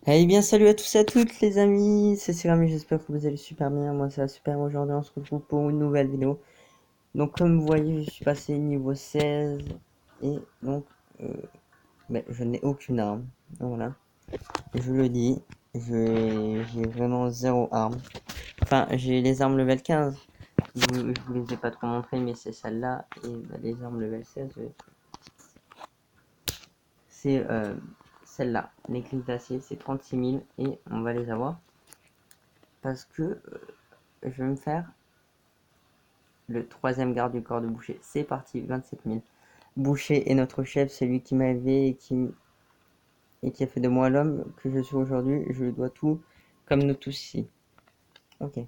Eh bien, salut à tous et à toutes les amis, c'est Cérami, j'espère que vous allez super bien, moi ça va super, aujourd'hui on se retrouve pour une nouvelle vidéo. Donc comme vous voyez, je suis passé niveau 16 et donc euh, je n'ai aucune arme, donc voilà, je le dis, j'ai vraiment zéro arme. Enfin, j'ai les armes level 15, je vous les ai pas trop montrées, mais c'est celle-là, et les armes level 16, c'est celle-là, les griffes d'acier, c'est 36 000 et on va les avoir parce que je vais me faire le troisième garde du corps de Boucher. C'est parti, 27 000. Boucher est notre chef, c'est lui qui m'a élevé et qui a fait de moi l'homme que je suis aujourd'hui. Je lui dois tout, comme nous tous ici. Ok.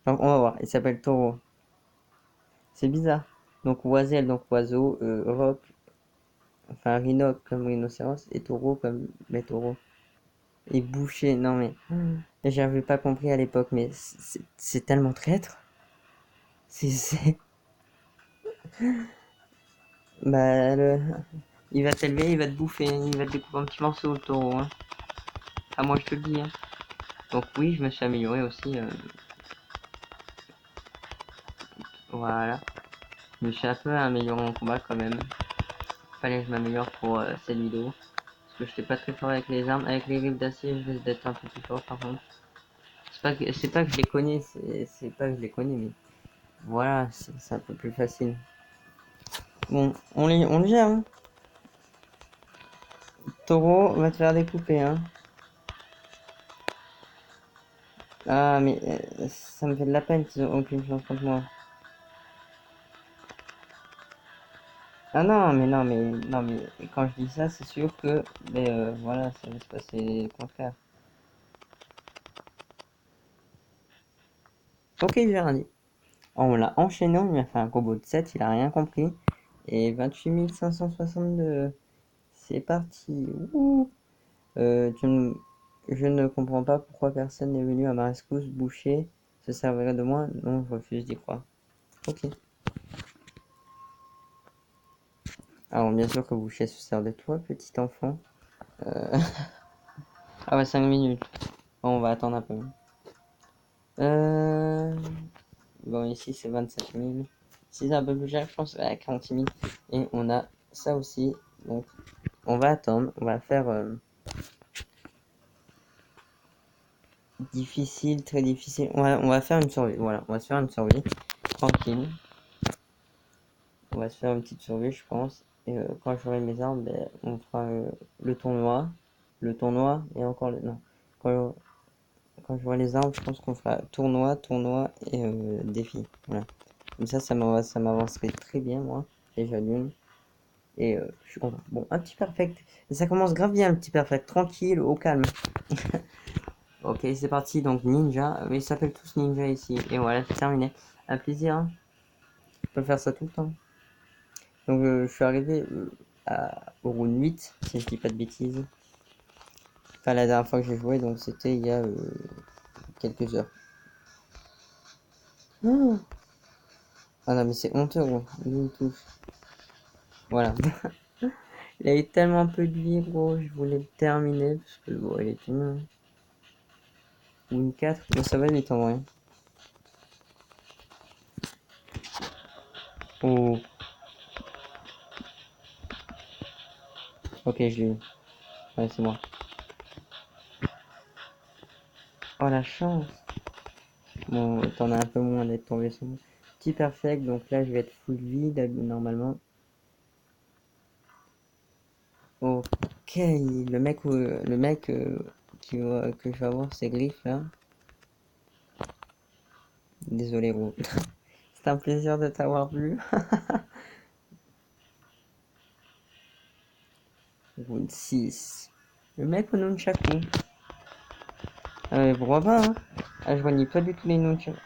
Donc on va voir, il s'appelle Taureau. C'est bizarre. Donc Oiselle, donc oiseau, roc, enfin rhino comme rhinocéros, et taureau comme les taureaux. Et Boucher, non mais... J'avais pas compris à l'époque, mais c'est tellement traître. C'est... Bah, il va t'élever, il va te bouffer, il va te découper en petits morceaux, le taureau. Hein. Ah, moi je te le dis. Hein. Donc oui, je me suis amélioré aussi. Voilà. Je me suis un peu amélioré en combat quand même. Fallait que je m'améliore pour cette vidéo. Parce que je n'étais pas très fort avec les armes. Avec les griffes d'acier, je risque d'être un peu plus fort par contre. C'est pas que je les connais, c'est pas que je les connais, mais voilà, c'est un peu plus facile. Bon, on le gère. Hein. Taureau va te faire découper. Hein. Ah, mais ça me fait de la peine qu'ils ont aucune chance contre moi. Ah non, mais quand je dis ça, c'est sûr que, mais voilà, ça va se passer le contraire. Ok, j'ai rien dit. On l'a enchaîné, on lui a fait un combo de 7, il a rien compris. Et 28 562. C'est parti. Ouh. Euh, tu ne- Je ne comprends pas pourquoi personne n'est venu à ma rescousse. Boucher se servirait de moi. Non, je refuse d'y croire. Ok. Alors, bien sûr que Boucher se sert de toi, petit enfant. Euh, Ah ouais, 5 minutes. Bon, on va attendre un peu. Euh... Bon, ici c'est 27 000. Si c'est un peu plus cher, je pense à 40 000. Et on a ça aussi. Donc, on va attendre. On va faire difficile, très difficile. On va faire une survie. Voilà, on va se faire une survie. Tranquille. On va se faire une petite survie, je pense. Et quand j'aurai mes armes, ben, on fera le tournoi. Le tournoi et encore le. Non. Quand, quand j'aurai les armes, je pense qu'on fera tournoi et défi. Voilà. Comme ça m'avancerait très bien, moi. Déjà d'une. Et je suis content. Bon, un petit perfect. Ça commence grave bien, le petit perfect. Tranquille, au calme. Ok, c'est parti. Donc, ninja. Ils s'appellent tous ninja ici. Et voilà, c'est terminé. Un plaisir. Hein. Je peux faire ça tout le temps. Donc, je suis arrivé au round 8, si je dis pas de bêtises. Enfin, la dernière fois que j'ai joué, donc c'était il y a quelques heures. Oh ah non, mais c'est honteux, gros. Tout. Voilà. Il a eu tellement peu de vie, gros. Je voulais le terminer parce que bon, il est une 4, mais ça va vite en vrai. Oh, ok, je l'ai eu. Ouais, c'est moi. Oh, la chance. Bon, t'en as un peu moins d'être tombé sur moi. Petit perfect, donc là, je vais être full vie normalement. Ok, le mec que je vais avoir, c'est Griff là. Désolé, gros. C'est un plaisir de t'avoir vu. Round 6. Le mec au nunchaku. Ah, mais pourquoi pas, hein? Ah, je voyais pas du tout les nunchaku.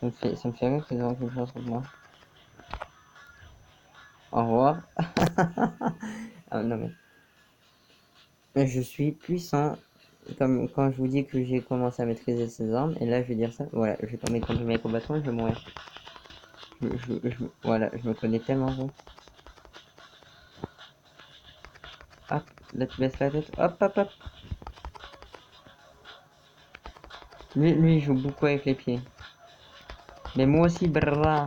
Ça me fait rire qu'ils aient quelque chose contre moi. Au revoir. Ah, non, mais je suis puissant. Comme quand je vous dis que j'ai commencé à maîtriser ces armes, et là je vais dire ça. Voilà, je vais tomber contre mes combattants et je vais mourir. Voilà, je me connais tellement bon. Hop, là tu baisses la tête. Hop, hop, hop. Lui, il joue beaucoup avec les pieds. Mais moi aussi, brrra.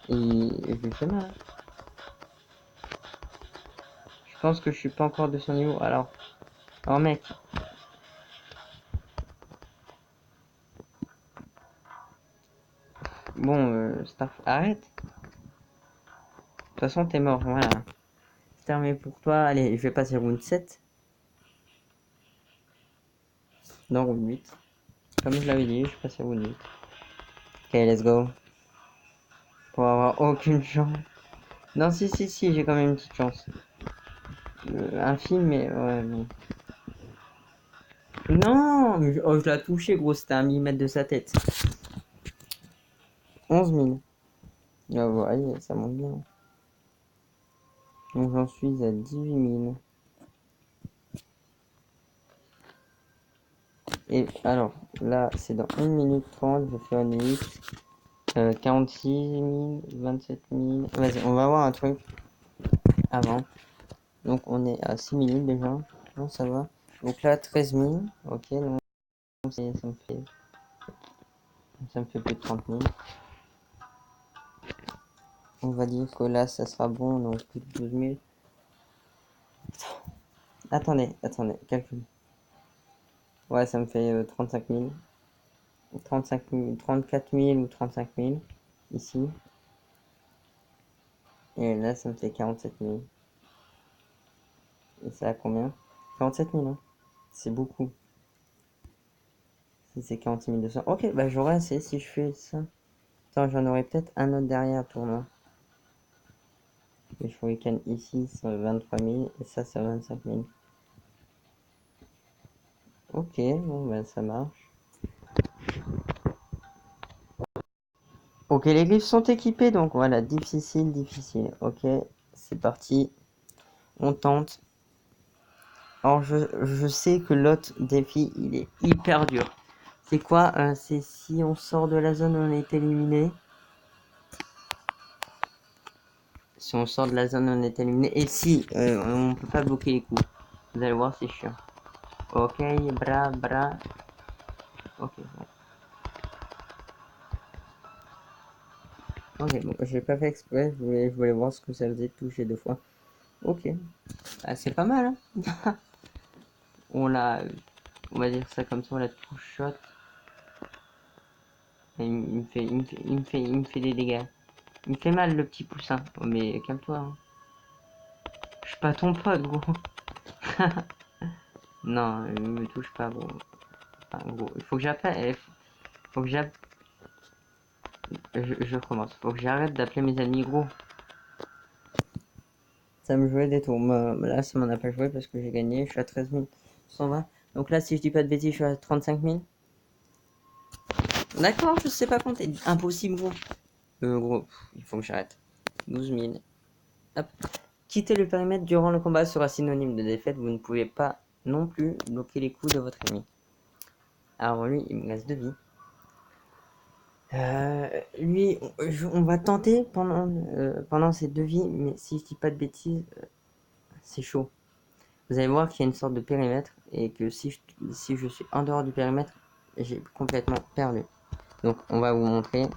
Et je lui fais mal. Je pense que je suis pas encore de son niveau. Alors, oh mec. Bon, Starf, arrête. De toute façon, t'es mort, voilà. C'est terminé pour toi. Allez, je vais passer round 7. Non, round 8. Comme je l'avais dit, je passe round 8. Ok, let's go. Pour avoir aucune chance. Non, si, j'ai quand même une petite chance. Infime, mais ouais, bon. Non, oh, je l'ai touché, gros, c'était un millimètre de sa tête. 11 000. Ah, ouais, ça monte bien. Donc j'en suis à 18 000. Et alors, là, c'est dans 1 minute 30, je vais faire une liste. 46 000, 27 000. Vas-y, on va voir un truc avant. Donc on est à 6 minutes déjà. Non, ça va. Donc là, 13 000. Ok, donc ça me fait plus de 30 000. On va dire que là, ça sera bon, donc plus de 12 000. Attendez, calcul. Ouais, ça me fait 35 000. 35 000, 34 000 ou 35 000 ici. Et là, ça me fait 47 000. Et ça a combien? 47 000, hein. C'est beaucoup. Si c'est 46 200. Ok, bah j'aurai assez si je fais ça. Attends, j'en aurai peut-être un autre derrière tournoi. Le week-end ici, c'est 23 000. Et ça, c'est 25 000. Ok, bon, bah ça marche. Ok, les griffes sont équipées, donc voilà, difficile. Ok, c'est parti. On tente. Alors, je sais que l'autre défi, il est hyper dur. C'est quoi? C'est si on sort de la zone où on est éliminé. Si on sort de la zone où on est éliminé. Et si on peut pas bloquer les coups. Vous allez voir, c'est chiant. Ok, bras. Ok, bon. Ok, bon, j'ai pas fait exprès. Je voulais voir ce que ça faisait de toucher 2 fois. Ok. Ah, c'est pas mal, hein. On l'a. On va dire ça comme ça, on l'a tout shot. Et il me fait des dégâts. Il me fait mal le petit poussin. Oh, mais calme-toi, hein. Je suis pas ton pote, gros. Non, il me touche pas, gros. Enfin, gros, il faut que j'appelle. Faut que j'appelle. Je commence. Faut que j'arrête d'appeler mes amis gros. Ça me jouait des tours. Là, ça m'en a pas joué parce que j'ai gagné. Je suis à 13 120. Donc là, si je dis pas de bêtises, je suis à 35 000. D'accord, je sais pas compter. Impossible, gros. Gros, il faut que j'arrête. 12 000. Hop. Quitter le périmètre durant le combat sera synonyme de défaite. Vous ne pouvez pas non plus bloquer les coups de votre ennemi. Alors lui, il me reste 2 vies. Lui, on va tenter pendant ces 2 vies, mais si je dis pas de bêtises, c'est chaud. Vous allez voir qu'il y a une sorte de périmètre et que si je suis en dehors du périmètre, j'ai complètement perdu. Donc on va vous montrer.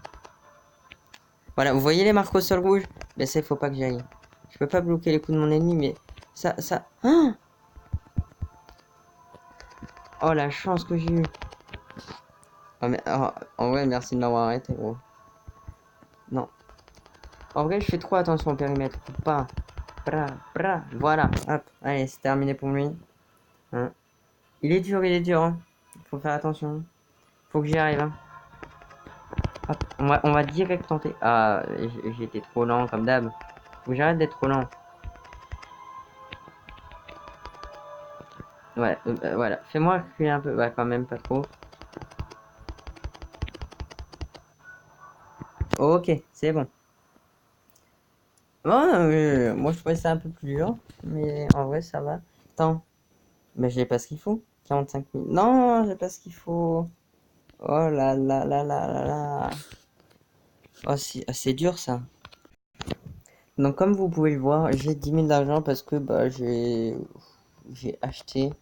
Voilà, vous voyez les marques au sol rouge? Mais ça, il faut pas que j'aille. Je peux pas bloquer les coups de mon ennemi, mais ça... Ah, oh la chance que j'ai eu. Oh, mais, oh, en vrai, merci de m'avoir arrêté, gros. Non. En vrai, je fais trop attention au périmètre. Faut pas. Voilà. Hop. Allez, c'est terminé pour lui. Hein. Il est dur, hein. Faut faire attention. Faut que j'y arrive, hein. Hop. On va direct tenter. Ah, j'ai été trop lent, comme d'hab. Faut que j'arrête d'être trop lent. Ouais, voilà. Fais-moi reculer un peu. Ouais, quand même, pas trop. Ok, c'est bon. Bon, moi, je trouvais ça un peu plus dur. Mais en vrai, ça va. Attends. Mais j'ai pas ce qu'il faut. 45 000. Non, j'ai pas ce qu'il faut. Oh là. Oh, c'est dur ça. Donc, comme vous pouvez le voir, j'ai 10 000 d'argent parce que bah, j'ai acheté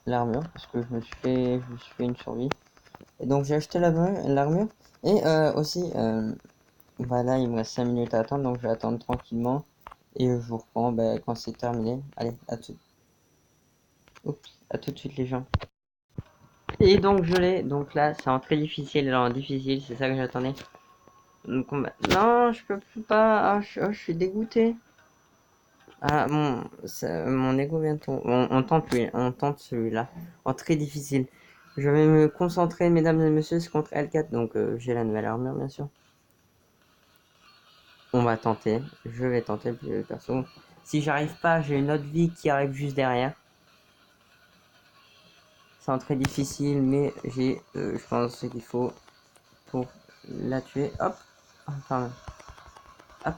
l'armure parce que je me suis fait une survie. Et donc j'ai acheté l'armure et aussi voilà, il me reste 5 minutes à attendre donc je vais attendre tranquillement et je vous reprends quand c'est terminé. Allez, à tout. Oups, à tout de suite les gens. Et donc je l'ai, donc là c'est en très difficile, alors en difficile, c'est ça que j'attendais. Donc non, je peux pas, je suis dégoûté. Ah mon ego vient de tomber. On tente celui-là. En très difficile. Je vais me concentrer, mesdames et messieurs, c'est contre L4, donc j'ai la nouvelle armure, bien sûr. On va tenter. Je vais tenter, perso. Si j'arrive pas, j'ai une autre vie qui arrive juste derrière. C'est en très difficile, mais j'ai, je pense, ce qu'il faut pour la tuer. Hop. Enfin, hop.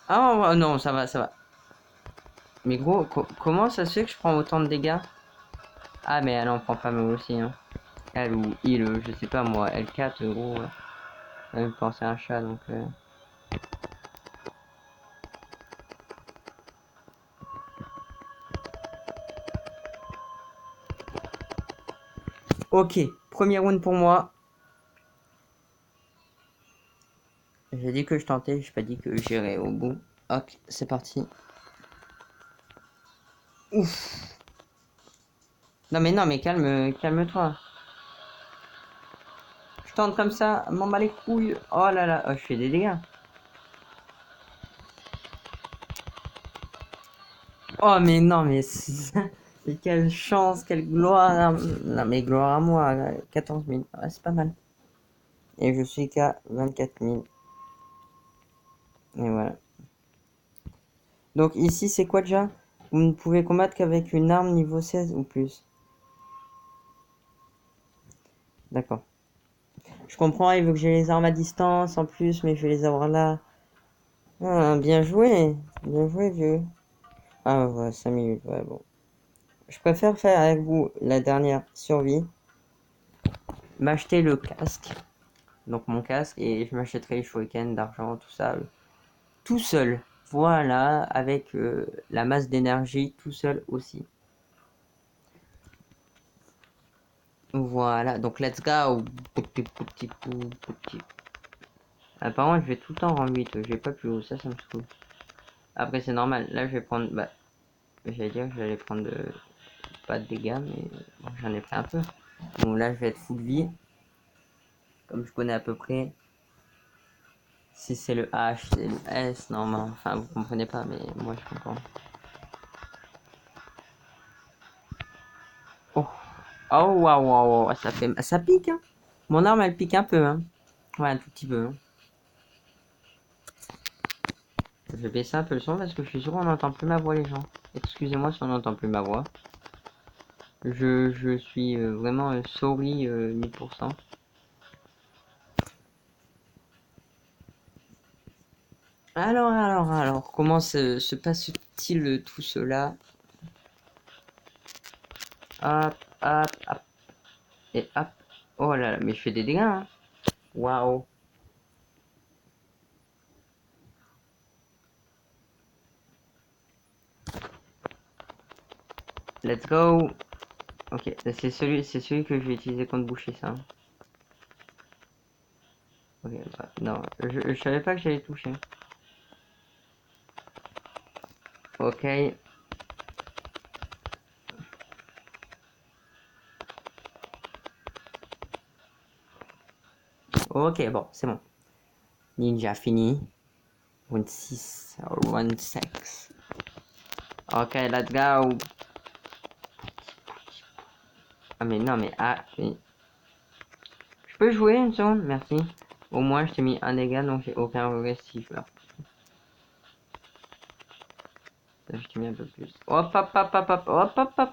Ah non, ça va, ça va. Mais gros, comment ça se fait que je prends autant de dégâts? Ah, mais elle en prend pas mal aussi, hein. Elle ou il, je sais pas moi, L4, gros, ça me penser à un chat, donc... Ok, premier round pour moi. J'ai dit que je tentais, j'ai pas dit que j'irais au bout. Ok, c'est parti. Ouf. Non mais calme-toi. Je tente comme ça, m'en bats les couilles. Oh là là, oh, je fais des dégâts. Oh mais non mais mais quelle chance, quelle gloire. Non mais gloire à moi, 14 000, ouais, c'est pas mal. Et je suis qu'à 24 000. Et voilà. Donc ici c'est quoi déjà? Vous ne pouvez combattre qu'avec une arme niveau 16 ou plus. D'accord. Je comprends, il veut que j'ai les armes à distance en plus, mais je vais les avoir là. Ah, bien joué vieux. Ah ouais, 5 minutes, ouais bon. Je préfère faire avec vous la dernière survie, m'acheter le casque, donc mon casque, et je m'achèterai les shurikens d'argent, tout ça, tout seul. Voilà, avec la masse d'énergie, tout seul aussi. Voilà, donc let's go. Apparemment, je vais tout le temps en 8, je vais pas plus haut, ça me saoule. Après, c'est normal, là je vais prendre, j'allais dire que j'allais prendre pas de dégâts, mais bon, j'en ai pris un peu. Bon, là je vais être full vie, comme je connais à peu près. Si c'est le H, c'est le S, non, mais enfin vous comprenez pas, mais moi je comprends. Oh, oh, waouh, waouh, wow, ça pique, hein. Mon arme elle pique un peu, hein. Ouais, un tout petit peu, hein. Je vais baisser un peu le son parce que je suis sûr qu'on n'entend plus ma voix, les gens. Excusez-moi si on n'entend plus ma voix. Je suis vraiment sorry 1000%. Alors, comment se passe-t-il tout cela? Hop, hop, hop, et hop. Oh là là, mais je fais des dégâts, hein. Waouh. Let's go. Ok, c'est celui que je vais utiliser contre boucher, ça. Ok, non, je savais pas que j'allais toucher. Ok. Ok, bon, c'est bon. Ninja fini. Round 6, round 6. Ok, let's go. Ah mais non, mais je peux jouer une seconde? Merci. Au moins, je t'ai mis un dégât, donc j'ai aucun regret si je meurs. Je t'ai mis un peu plus. Hop, hop, hop, hop, hop, hop, hop, hop.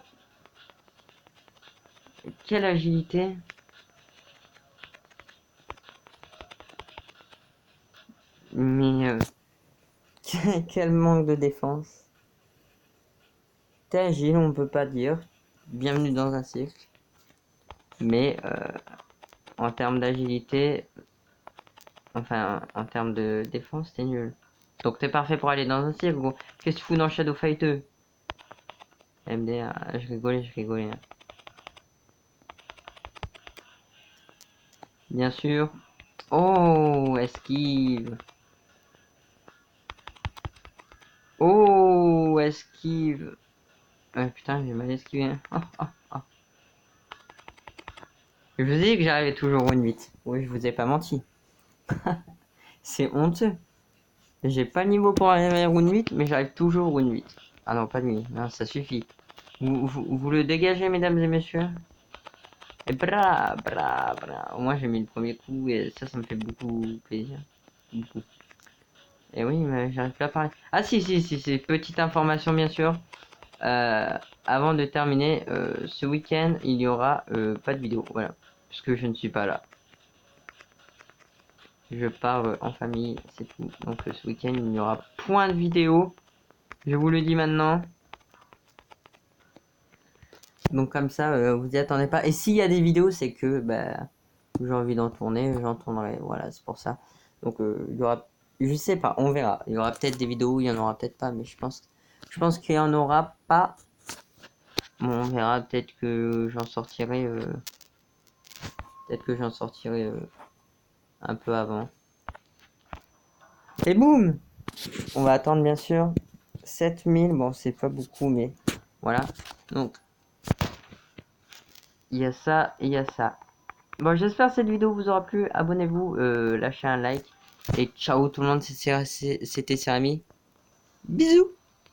Quelle agilité. Mais quel manque de défense. T'es agile, on peut pas dire. Bienvenue dans un cirque. Mais en termes d'agilité, enfin en termes de défense, t'es nul. Donc t'es parfait pour aller dans un cirque, gros. Qu'est-ce que tu fous dans Shadow Fighter? MD, je rigolais. Bien sûr. Oh, esquive. Oh, esquive. Putain, j'ai mal esquivé. Je vous dis que j'arrivais toujours au 8. Oui, je vous ai pas menti. C'est honteux. J'ai pas le niveau pour arriver à une 8, mais j'arrive toujours au 8. Ah non, pas de nuit. Non, ça suffit. Vous le dégagez, mesdames et messieurs? Et bra. Au moins, j'ai mis le premier coup et ça me fait beaucoup plaisir. Beaucoup. Et oui, mais j'arrive pas à parler. Ah si, petite information bien sûr. Euh, Avant de terminer, ce week-end, il n'y aura pas de vidéo. Voilà. Puisque je ne suis pas là. Je pars en famille, c'est tout. Donc ce week-end, il n'y aura point de vidéo. Je vous le dis maintenant. Donc comme ça, vous y attendez pas. Et s'il y a des vidéos, c'est que bah, j'ai envie d'en tourner, j'en tournerai. Voilà, c'est pour ça. Donc il y aura, je sais pas, on verra. Il y aura peut-être des vidéos, il y en aura peut-être pas, mais je pense qu'il y en aura pas. Bon, on verra. Peut-être que j'en sortirai un peu avant. Et boum! On va attendre bien sûr 7000. Bon, c'est pas beaucoup, mais voilà. Donc il y a ça et il y a ça. Bon, j'espère que cette vidéo vous aura plu. Abonnez-vous, lâchez un like. Et ciao tout le monde, c'était Cérami. Bisous!